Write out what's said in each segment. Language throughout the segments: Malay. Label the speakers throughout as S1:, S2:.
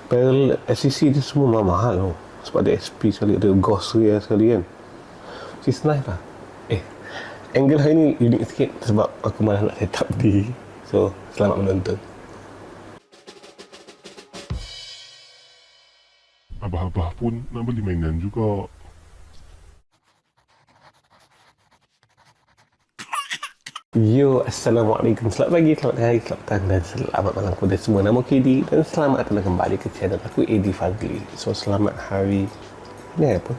S1: Parallel SCC ni semua mahal tau. Sebab ada SP sekali, ada Ghost Rare sekali kan. Which is nice lah. Angle hari ni unik sikit sebab aku malah nak set up di. So, selamat menonton.
S2: Abah-abah pun nak beli mainan juga.
S1: Yo, Assalamualaikum. Selamat pagi, selamat hari, selamat petang dan selamat malam kepada semua. Nama aku Edi dan selamat datang kembali ke channel aku, Edi Fadli. So, selamat hari ni apa?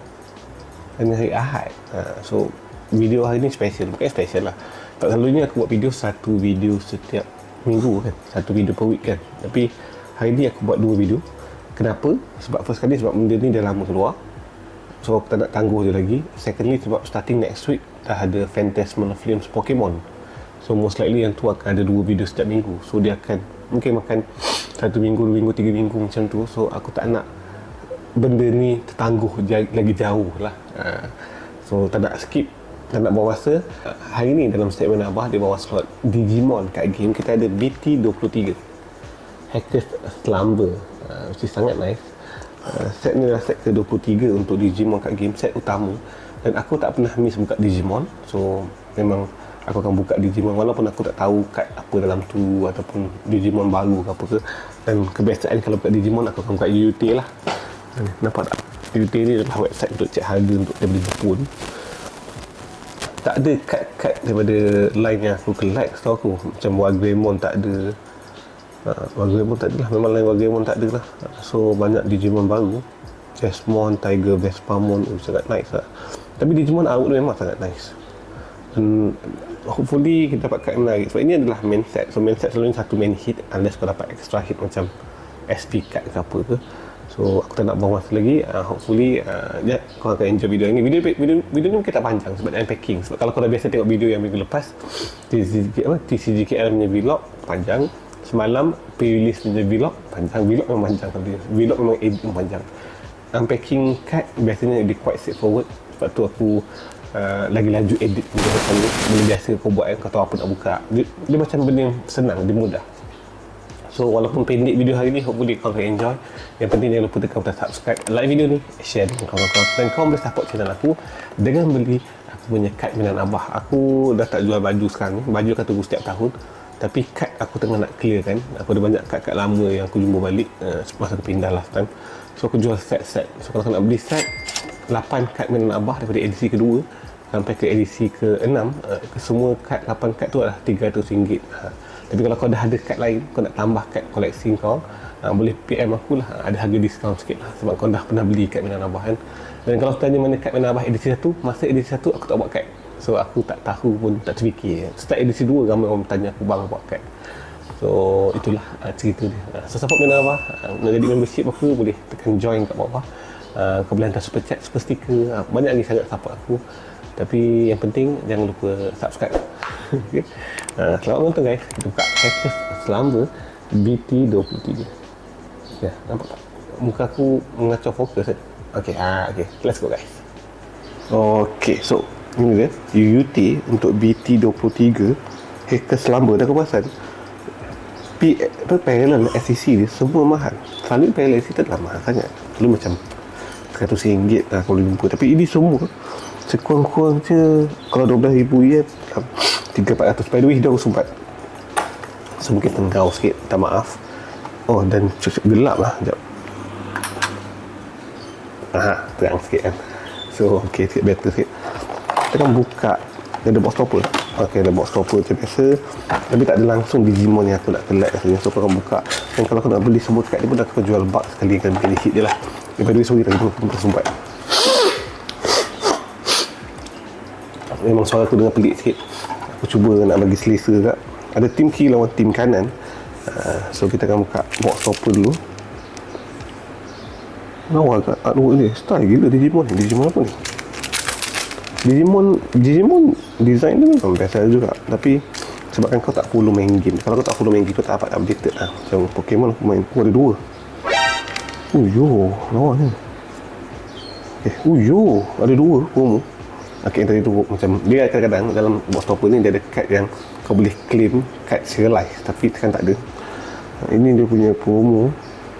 S1: Hari Ahad. So, video hari ni special. Bukan special lah. Tak selalunya aku buat satu video setiap minggu kan. Satu video per week kan. Tapi hari ni aku buat 2 video. Kenapa? Sebab first kali sebab benda ni dah lama keluar. So aku tak nak tangguh je lagi. Secondly sebab starting next week dah ada Phantasmal Flames Pokemon. So most likely yang tu akan ada 2 video setiap minggu. So dia akan mungkin makan 1 minggu, 2 minggu, 3 minggu macam tu. So aku tak nak benda ni tertangguh lagi jauh lah. So tak nak skip, tak nak bawa masa. Hari ni dalam statement Abah dia bawa slot Digimon kat game. Kita ada BT23 Hackers Slumber, which is sangat nice. Set ni adalah set ke-23 untuk Digimon kat game, set utama. Dan aku tak pernah miss buka Digimon. So memang aku akan buka Digimon walaupun aku tak tahu kad apa dalam tu ataupun Digimon baru ke apa ke. Dan kebiasaan kalau buka Digimon aku akan buka UUT lah. Nampak tak? UUT ni adalah website untuk cek harga untuk daripada Jepun. Tak ada kad-kad daripada line yang aku collect setahu aku. Macam Wagreemon tak ada. Wagreemon tak ada lah. Memang line Wagreemon tak ada lah. So banyak Digimon baru. Chessmon, Tiger, Vespamon, sangat nice lah. Tapi Digimon out memang sangat nice. Dan hopefully kita dapat kad yang menarik. Sebab ini adalah main set. So main set selalunya satu main hit unless kau dapat extra hit macam SP card ke apa ke. So aku tak nak buang masa lagi. Hopefully kau akan enjoy video ini. Video ni mungkin tak panjang sebab dia unpacking. Sebab kalau kau dah biasa tengok video yang minggu lepas, TCGKL punya vlog panjang. Semalam pre-release punya vlog panjang. Vlog memang panjang. Vlog memang edit panjang. Unpacking card biasanya dia quite straightforward. Sebab tu aku lagi laju edit macam ni. Benda biasa kau buat kan, kau tahu apa nak buka. Dia macam benda yang senang, dia mudah. So walaupun pendek video hari ni, hopefully kau akan enjoy. Yang penting jangan lupa tekan butang subscribe, like video ni, share dengan kawan-kawan. Dan kau boleh support channel aku dengan beli aku punya kad mainan Abah. Aku dah tak jual baju sekarang ni. Baju akan tunggu setiap tahun. Tapi kad aku tengah nak clear kan. Aku ada banyak kad-kad lama yang aku jumpa balik masa aku pindah last time. So aku jual set-set. So kalau kau nak beli set 8 kad mainan Abah daripada edisi kedua sampai ke edisi ke-6, semua kad 8 kad tu adalah RM300. Tapi kalau kau dah ada kad lain, kau nak tambah kad koleksi kau, boleh PM aku lah, ada harga diskaun sikit lah sebab kau dah pernah beli kad mainan Abah kan. Dan kalau tanya mana kad mainan Abah edisi 1, masa edisi 1 aku tak buat kad. So aku tak tahu pun, tak terfikir. Start edisi 2 ramai orang tanya aku, bang buat kad. So itulah cerita dia. So support mainan Abah, nak jadi membership apa boleh tekan join kat bawah. Kau boleh hantar super chat, super sticker, banyak lagi sangat support aku. Tapi yang penting jangan lupa subscribe. Okay. Selamat menonton guys. Kita buka Hackers Slumber BT23. Ya, nampak tak? Muka aku mengacau fokus kan? Okay, okay. Let's go guys. Okay, so ini dia UUT untuk BT23 Hackers Slumber. Dah kau perasan? Parallel SCC dia semua mahal. Selalu parallel SCC tak mahal sangat. Selalu macam RM100 lah kalau jumpa. Tapi ini semua sekurang-kurang je kalau RM12,000 yen 300-400. By the way, dah aku sumpat. So mungkin tenggau sikit, minta maaf. Oh, dan gelap lah. Sekejap. Terang sikit kan. So okay, sikit better sikit. Kita kan buka. Dia ada box stopper. Okay, ada box stopper macam biasa. Tapi tak ada langsung Digimon yang aku nak collect rasanya. So kau akan buka. Dan kalau kau nak beli semua kad dia pun aku jual box sekali kan pilih hit dia lah. By the way, sorry tadi aku tersumpat. Memang suara aku dengar pelik sikit. Aku cuba nak bagi selesa juga. Ada tim kiri lawan tim kanan. So kita akan buka box stopper dulu. Lawa kat artwork ni. Style gila Digimon ni. Digimon apa ni? Digimon design dia memang biasa juga. Tapi sebabkan kau tak follow main game. Kalau kau tak follow main game, kau tak dapat updated lah. Macam Pokemon aku main. Ada 2. Lawa ni. Ada 2 promo. Okay, yang tadi tu macam dia kadang-kadang dalam box stopper ni dia ada kad yang kau boleh claim kad serialize tapi kan tak ada. Ini dia punya promo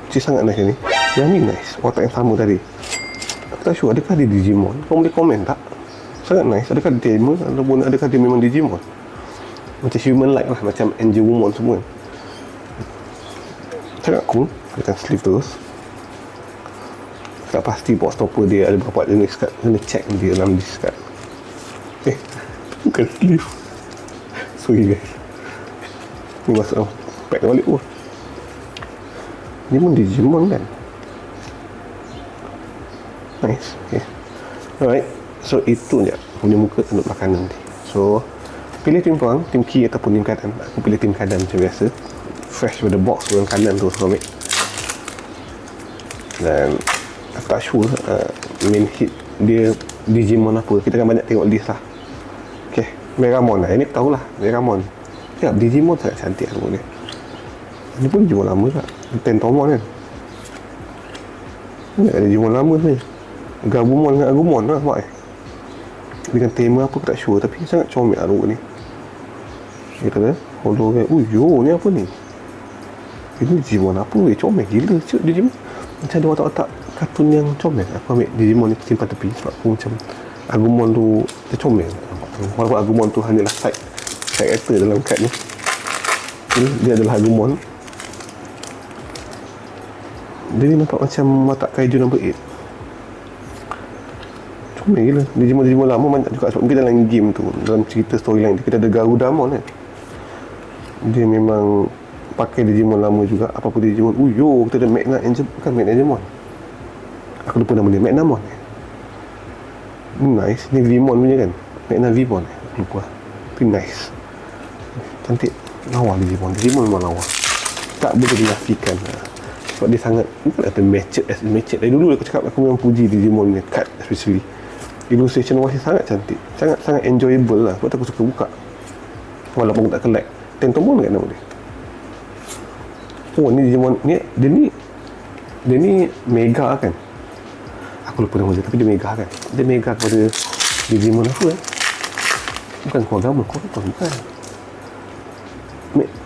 S1: Cik sangat nice ni. Yang ni nice. Watak yang sama tadi. Aku tak sure adakah dia Digimon. Kau boleh komen tak? Sangat nice. Adakah dia Tamer ataupun adakah dia memang Digimon? Macam human like lah. Macam Angel Woman semua. Sangat cool. Kita sleeve terus. Tak pasti box stopper dia ada berapa jenis kad. Kena check dia dalam disk kad. Bukan sleeve. Sorry guys. Ni masuk pack balik pun. Ni pun Digimon kan. Nice. Okay. Alright. So itu je punya muka tanduk belah kanan nanti. So pilih tim korang, tim key ataupun tim kanan. Aku pilih tim kanan macam biasa. Fresh pada box yang kanan tu aku ambil. Dan aku tak sure main hit dia Digimon apa. Kita akan banyak tengok list lah. Okay, Megamon lah. Ini aku tahulah Megamon. Sekejap, Digimon sangat cantik aku dia. Ini pun Digimon lama tak? Tentomon kan? Ini ada Digimon lama ni. Gabumon dengan Agumon lah mak dengan tema apa aku tak sure. Tapi sangat comel lah ni. Dia kata hologram. Yo, ni apa ni? Ini Digimon apa weh? Comel gila cik Digimon. Macam ada watak-watak kartun yang comel. Aku ambil Digimon ni simpan tepi sebab aku macam Agumon tu dia comel. Walaupun Agumon tu hanyalah side actor dalam kad ni. Dia adalah Agumon. Dia ni nampak macam watak Kaiju number 8. Comel gila. Digimon lama banyak juga sebab mungkin dalam game tu, dalam cerita storyline dia, kita ada Garudamon kan. Dia memang pakai Digimon lama juga. Apa-apa Digimon. Yo, kita ada Magna Angel. Bukan Magna Angemon. Aku lupa nama dia. Magnamon. Nice. Ni Vmon punya kan. Magna Vmon. Aku lupa. Tapi nice. Cantik. Lawa Digimon. Digimon memang lawa. Tak boleh dinafikan. Sebab dia sangat, bukan kata matured. Dari dulu aku cakap aku memang puji Digimon ni. Cut especially. Illustration wise sangat cantik. Sangat enjoyable lah. Sebab aku suka buka. Walaupun aku tak collect. Tentomon kan nama dia. Oh, ni Digimon ni dia ni mega kan. Aku lupa nama dia tapi dia mega kan. Dia mega kepada Digimon apa bukan Kuagama bukan.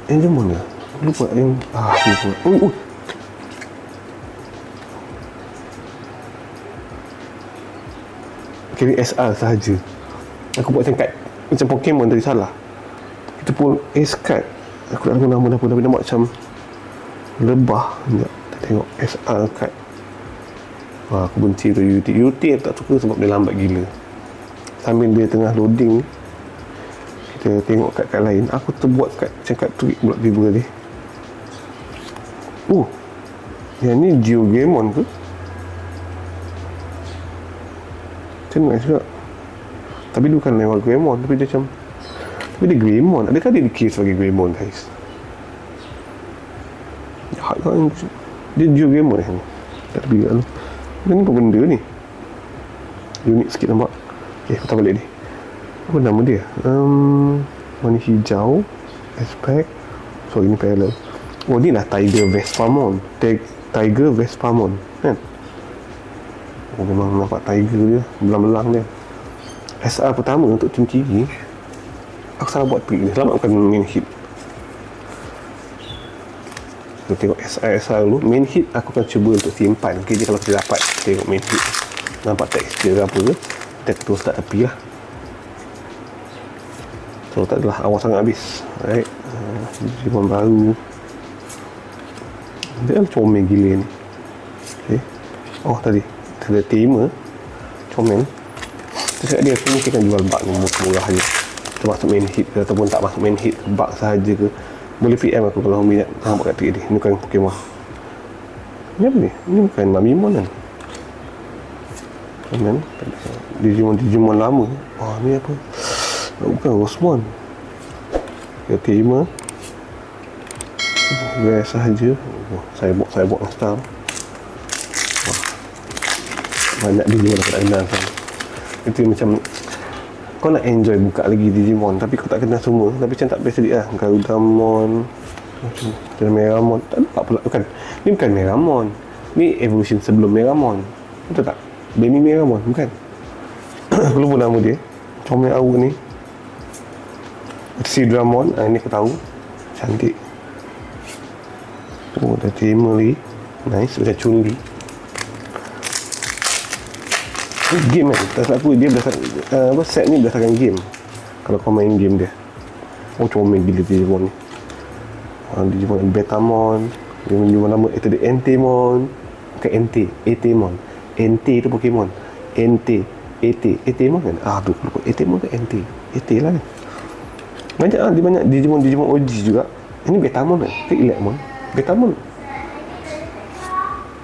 S1: Angemon ke? Aku lupa aku lupa. Kira SR sahaja. Aku buat macam Pokemon tadi salah. Kita pun S-card. Aku tak tahu nama apa tapi nama macam lebah. Sekejap, kita tengok SR card. Wah, aku benci tu UT aku tak suka sebab dia lambat gila. Sambil dia tengah loading ni, kita tengok kad lain. Aku terbuat macam kad tweet pula tiba tadi. Yang ni Geogamon ke? Macam nice juga. Tapi dia bukan lewat Greymon. Tapi dia macam, tapi dia Greymon. Adakah dia dikira sebagai Greymon guys? Jahat kan. Dia Geogamon ni. Tak lebih kat tu. Ni apa benda ni? Unik sikit nampak. Okay, aku tak balik ni. Apa nama dia? Warna hijau. Aspect. So ini parallel. Oh, ni lah Tiger Vespamon. Tiger Vespamon kan? Oh, memang nampak tiger dia. Belang-belang dia. SR pertama untuk tim kiri. Aku salah buat tweet ni. Selamat bukan main hit. Kita tengok SR dulu. Main hit aku akan cuba untuk simpan. Okay, je kalau kita dapat tengok main hit. Nampak tekstur apa ke. Kita terus start tepi lah. So tak adalah awal sangat habis. Alright. Digimon baru. Dia kan comel gila ni. Okay. Oh tadi ada tema comel. Saya cakap dia aku mungkin akan jual bug ni murah je. Kita masuk main hit ke ataupun tak masuk main hit, bug sahaja ke, boleh PM aku kalau minat nampak kat tweet ni. Ni bukan Pokemon. Ni apa ni? Ni bukan Mamimon kan? Kan? Digimon lama. Wah, ni apa? Bukan Rosmon. Dia tema biasa sahaja. Saya buat dengan style. Wah, banyak Digimon aku tak kenal kan. Itu macam kau nak enjoy buka lagi Digimon tapi kau tak kenal semua. Tapi macam tak best sedikit lah. Garudamon, macam Megamon. Tak nampak pula. Bukan. Ni bukan Megamon. Ni evolution sebelum Megamon. Betul tak? Baby Megamon. Bukan. Aku lupa nama dia. Comel awal ni. Sidramon. Ini aku tahu. Cantik. Oh, ada tema lagi. Nice, macam Chun-Li. Game kan, tak salah aku dia berdasarkan set ni berdasarkan game. Kalau kau main game dia, comel gila Digimon ni. Digimon Betamon, Digimon nama itu dia Entemon, bukan Entei, Etemon. Entei tu Pokemon, Entei, Etemon kan? Aduh, lupa Etemon ke Entei? Entei lah kan. Banyak dia banyak Digimon OG juga. Ini Betamon kan? Ke Electmon? Betamon.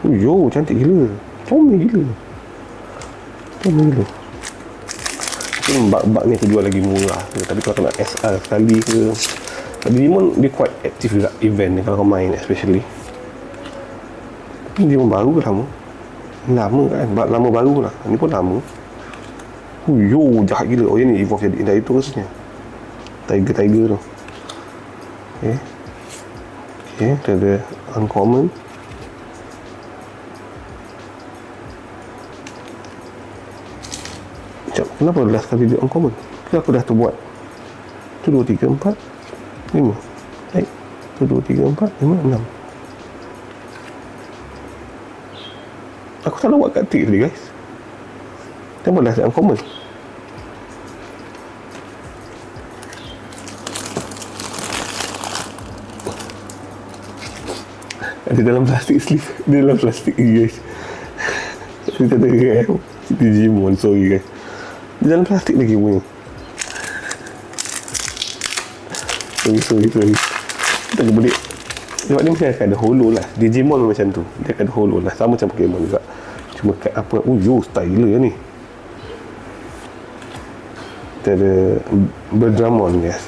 S1: Yo, cantik gila. Comel gila. Bug ni aku jual lagi murah. Tapi kalau kau nak SR sekali ke, Digimon dia quite aktif juga event ni kalau kau main especially. Tapi Digimon baru ke lama? Lama kan? Lama baru lah. Ni pun lama. Yo, jahat gila. Oh ni evolve jadi dari tu rasanya. Tiger tu. Okay, kita ada uncommon. Kenapa last kali dia uncommon? Kenapa aku dah terbuat 1, 2, 3, 4 5 1, 2, 3, 4, 5, 6. Aku salah buat kat trik tadi guys. Kenapa last uncommon? Ada dalam plastik sleeve. Dia dalam plastik guys. Kita tengok Digimon, sorry guys. Di dalam plastik lagi punya. Sorry. Kita boleh. Sebab dia mesti akan ada holo lah. Digimon macam tu. Dia akan ada holo lah. Sama macam Pokemon juga. Cuma kat apa. Yo, style gila ni. Kita ada Berdramon, yes.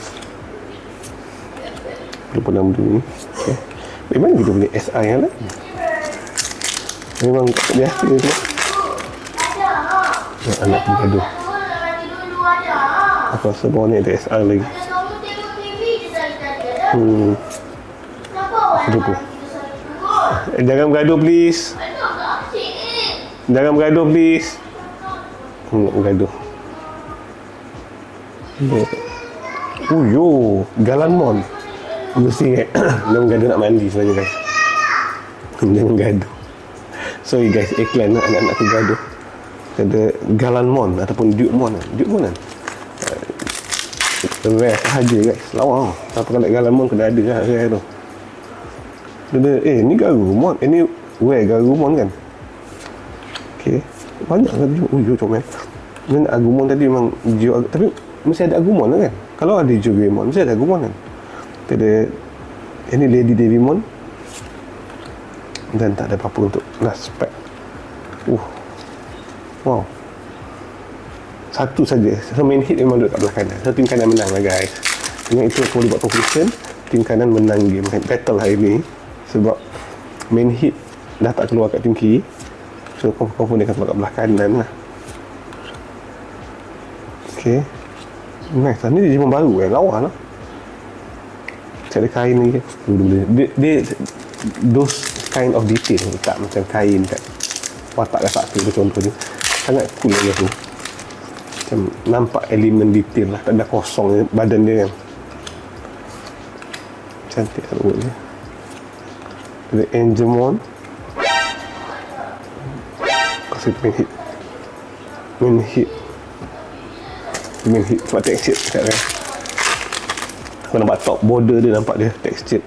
S1: Lupa nama tu ni. Okay. Memang kita punya SI yang lain. Memang tak biasa tu. Anak pergi gaduh. Aku rasa bawah ni ada SR lagi. Lupa. Jangan bergaduh please. Jangan bergaduh please. Nak bergaduh. Yo, Galanmon. Mesti ingat. Dia bergaduh nak mandi sebenarnya guys. Dia bergaduh. Sorry guys, iklan anak-anak aku bergaduh. Ada Galanmon ataupun Dukemon kan. Rare sahaja guys. Lawa tau. Apa kalau Galanmon kena ada lah rare tu. Dia ni Garurumon. Ni Garurumon kan. Okay. Banyak kan dia. Yo comel. Dan Agumon tadi memang tapi mesti ada Agumon lah kan. Kalau ada Jogrimon mesti ada Agumon kan. Kita ada ini Lady Devimon. Dan tak ada apa-apa untuk last spec. Wow. Satu saja. So main hit memang duduk kat belah kanan. So tim kanan menang lah guys. Dengan itu aku boleh buat conclusion. Tim kanan menang game battle hari ni. Sebab main hit dah tak keluar kat tim kiri. So confirm dia akan keluar kat belah kanan lah. Okay. Nice. Ni Digimon baru lawa lah. Cik ada kain lagi. Dia those kind of detail letak macam kain kat watak kat satu tu contohnya. Sangat cool lah tu. Macam nampak elemen detail lah. Tak ada kosong badan dia kan. Cantik artwork dia. Ada Angemon. Kasih main hit sebab texture dekat kan. Aku nampak top border dia, nampak dia texture.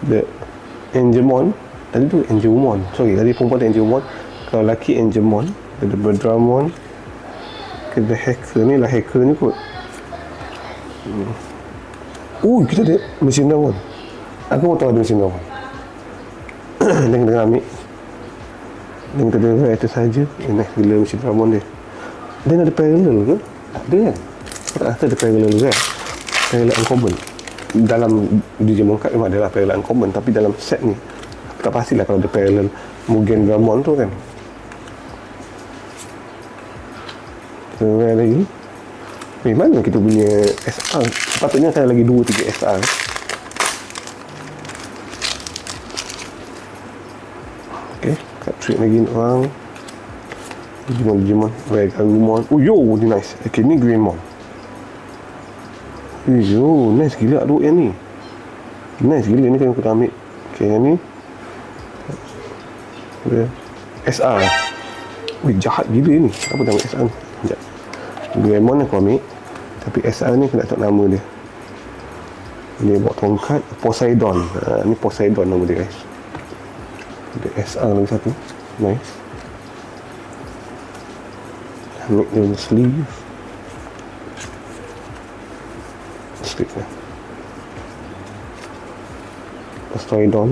S1: Ada Angemon. Tadi tu Angemon. Sorry, tadi perempuan tu Angemon. Kalau lelaki Angemon. Ada Berdramon. Ada hacker ni lah, hacker ni kot. Kita ada mesin Dramon. Aku mau tahu ada mesin Dramon. Dan kita ambil. Dan kita ada itu saja. Nice gila mesin Dramon dia. Dan ada parallel ke? Tak ada kan? Aku tak rasa ada parallel ke? Parallel uncommon. Dalam Digimon Card memang adalah parallel uncommon. Tapi dalam set ni aku tak pastilah kalau ada parallel Mugen Dramon tu kan. Rare lagi. Mana kita punya SR? Sepatutnya ada lagi 2-3 SR. Okay, cut trick lagi orang. Digimon Garurumon. Ni nice. Okay, ni Greymon. Nice gila artwork yang ni. Nice gila ni kan aku dah ambil. Okay, yang ni Dia SR. Wih, jahat gila ni. Apa nama SR ni? Sekejap. Doraemon aku ambil. Tapi SR ni aku nak tahu nama dia. Dia bawa tongkat Poseidon. Ni Poseidon nama dia, guys. Ada SR lagi satu. Nice. Ambil dia punya sleeve. Sleeve ni. Poseidon.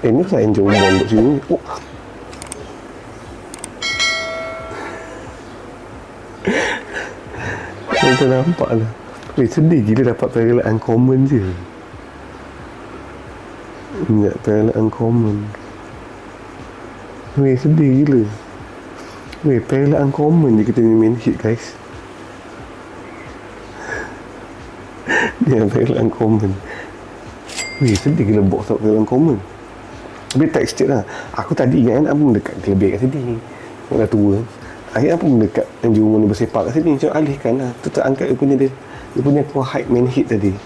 S1: Ni pasal Angel Bond duduk sini. Oh. Kau nampak lah. Sedih gila dapat parallel uncommon je. Ingat parallel uncommon. Sedih gila. Parallel uncommon je kita main hit, guys. Dia parallel uncommon. Sedih gila box tak parallel uncommon. Tapi texture lah. Aku tadi kan apa mendekat kelebihan kat sini. Aku dah tua. Akhirnya apa mendekat yang jumlah ni bersepak kat sini. Macam alihkan lah. Tu terangkat dia punya kuah height main hit tadi.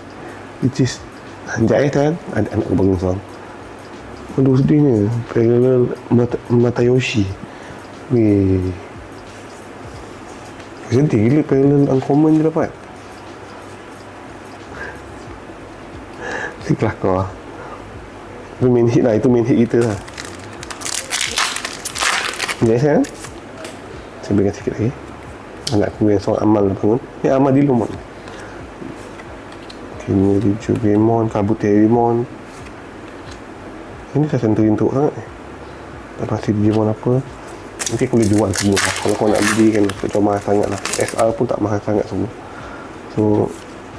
S1: Which is sekejap kan ada anak aku bangun seorang. Aduh sedihnya. Parallel Matayoshi. Sedih gila parallel uncommon je dapat. Siklah kau lah. Itu main hit lah. Itu main hit kita lah. Sekejap sayang. Saya berikan sikit lagi. Anak aku yang seorang Amal dah bangun. Ni Amal di Lumon. Ini Digimon, Kabuterimon. Ini saya sentuhin untuk sangat ni. Tak pasti Digimon apa. Nanti aku boleh jual semua lah. Kalau kau nak beli kan, tak mahal sangat lah. SR pun tak mahal sangat semua. So,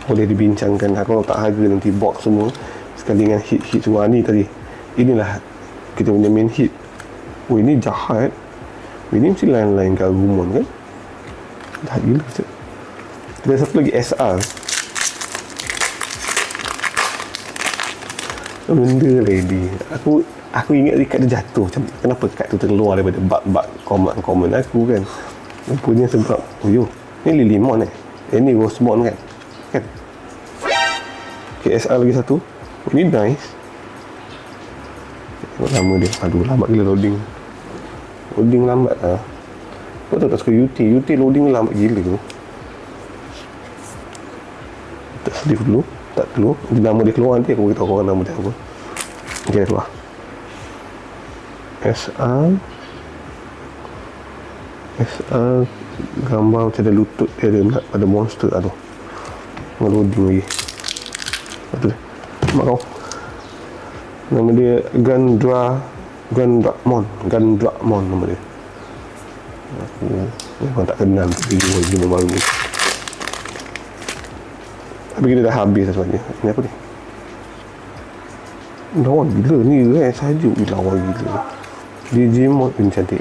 S1: boleh dibincangkan lah. Kalau tak harga nanti box semua. Sekali dengan hit-hit semua ni tadi. Inilah kita punya main hit. Oh, ini jahat. Ini mesti lain-lain Garurumon kan. Jahat gila. Ada satu lagi SR. Benda lady. Aku ingat kad dia jatuh. Macam kenapa kad tu terkeluar daripada bak-bak common aku kan. Rupanya sebab ni Lilimon ni Rosemon kan. KSR lagi satu. Ini nice. Tengok lama dia. Aduh lambat gila loading. Loading lambat lah. Kau tak suka UT loading lambat gila tu. Tak sleeve dulu. Tak dulu. Nama dia keluar nanti aku beritahu korang nama dia apa. Okay, keluar. SR gambar macam ada lutut dia ada pada monster. Aduh. Loading lagi. Betul. Mak kau. Nama dia Gundramon nama dia. Aku memang tak kenal video baru ni. Tapi kita dah habis dah sebenarnya. Ini apa ni? Lawa gila ni saja. Lawa gila. Digimon pun cantik.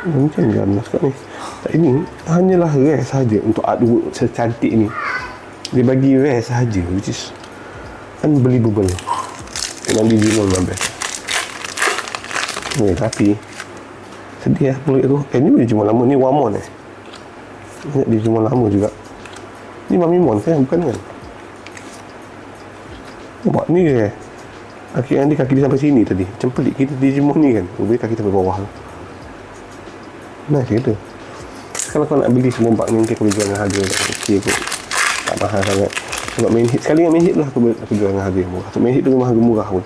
S1: Macam ganas kat ni. Tak, ini hanyalah rare saja untuk artwork secantik ni. Dia bagi rare sahaja, which is unbelievable. Dengan Digimon lah best. Tapi sedih lah pelik tu. Ni Digimon lama. Ni Wamon Ingat Digimon lama juga. Ni Mamimon kan? Bukan kan? Nampak ni kaki dia sampai sini tadi. Macam pelik kita Digimon ni kan. Rupanya kaki sampai bawah. Nice kita. Kalau kau nak beli semua bak ni, nanti aku boleh jual dengan harga okey kot. Tak mahal sangat. Sebab main hit. Sekali yang main hit lah aku jual dengan harga murah. So main hit tu memang harga murah pun.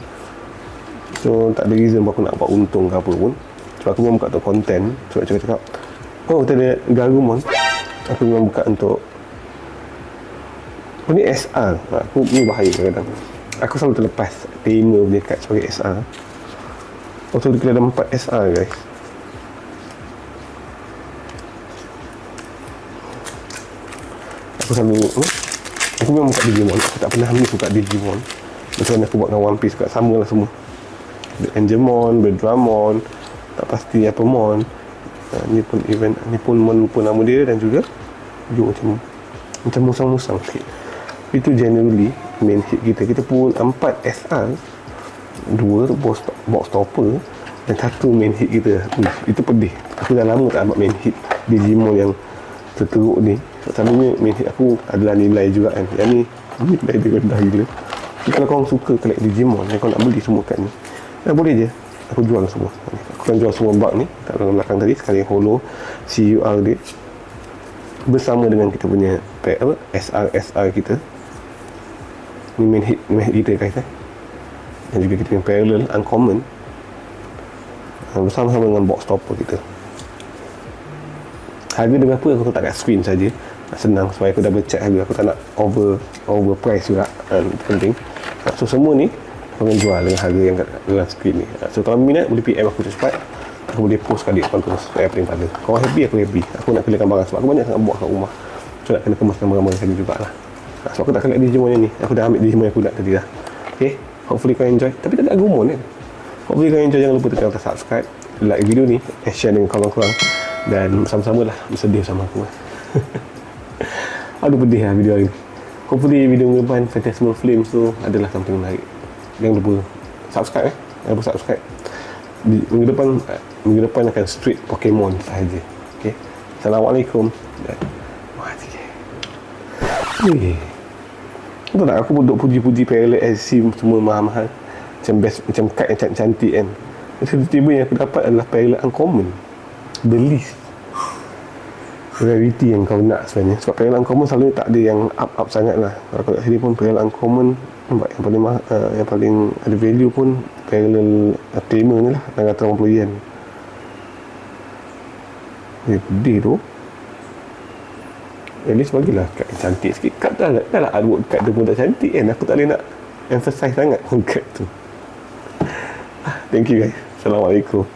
S1: So tak ada reason aku nak buat untung ke apa pun. Sebab aku memang buka untuk konten. Sebab cakap oh kita ada Garurumon. Aku memang buka untuk ni SR. Aku ni bahaya kadang-kadang. Aku selalu terlepas tema punya kad sebagai SR. So kita ada 4 SR guys. Aku selalu aku memang buka Digimon. Aku tak pernah miss buka Digimon. Macam mana aku buat dengan One Piece kat sama lah semua. Ada Angemon, Bedramon, tak pasti apa Mon. Ni pun event, ni pun Mon lupa nama dia dan juga macam musang-musang sikit. Itu generally main hit kita. Kita pun 4 SR, 2 box topper dan 1 main hit kita. Itu pedih. Aku dah lama tak dapat main hit Digimon yang terteruk ni. Selalunya main hit aku adalah nilai juga kan. Yang ni nilai dia rendah gila. Jadi kalau korang suka collect Digimon dan korang nak beli semua kad ni, boleh je aku jual semua. Aku akan jual semua bug ni kat dalam belakang tadi, sekali holo CUR dia bersama dengan kita punya SR kita ni, main hit kita guys dan juga kita punya parallel uncommon bersama-sama dengan box stopper kita. Harga dia berapa aku letak kat screen saja, senang supaya aku double check harga, aku tak nak over price juga, itu penting. So semua ni aku akan jual dengan harga yang kat dalam screen ni. So kalau minat boleh PM aku cepat, aku boleh post kat dia terus paling pada. Kalau happy aku happy, aku nak kelakan barang sebab aku banyak sangat buat kat rumah, so nak kena kemaskan barang-barang tadi jugalah. Sebab aku tak kena Digimon yang ni, aku dah ambil Digimon yang aku nak tadi dah. Okay, hopefully kau enjoy, tapi tak ada Agumon kan. Hopefully kau enjoy, jangan lupa tekan butang subscribe, like video ni, share dengan kawan-kawan, dan sama-sama lah bersedih sama aku. Aduh pedih lah video hari ni. Hopefully video minggu depan Phantasmal Flames tu adalah something menarik. Jangan lupa subscribe jangan lupa subscribe. Minggu depan akan straight Pokemon sahaja. Okay, Assalamualaikum dan Betul tak aku duduk puji-puji Parallel SC semua mahal-mahal, macam best, macam card yang cantik kan. Tiba-tiba yang aku dapat adalah Parallel Uncommon, the least rarity yang kau nak sebenarnya. Sebab Parallel Uncommon selalu tak ada yang up sangat lah. Kalau kat sini pun Parallel Uncommon nampak yang paling yang paling ada value pun Parallel Tamer ni lah, 680 yen. Pedih tu. At least bagilah kad yang cantik sikit. Kad dah lah artwork kad dia pun tak cantik kan. Aku tak boleh nak emphasize sangat pun kad tu. Thank you guys. Assalamualaikum.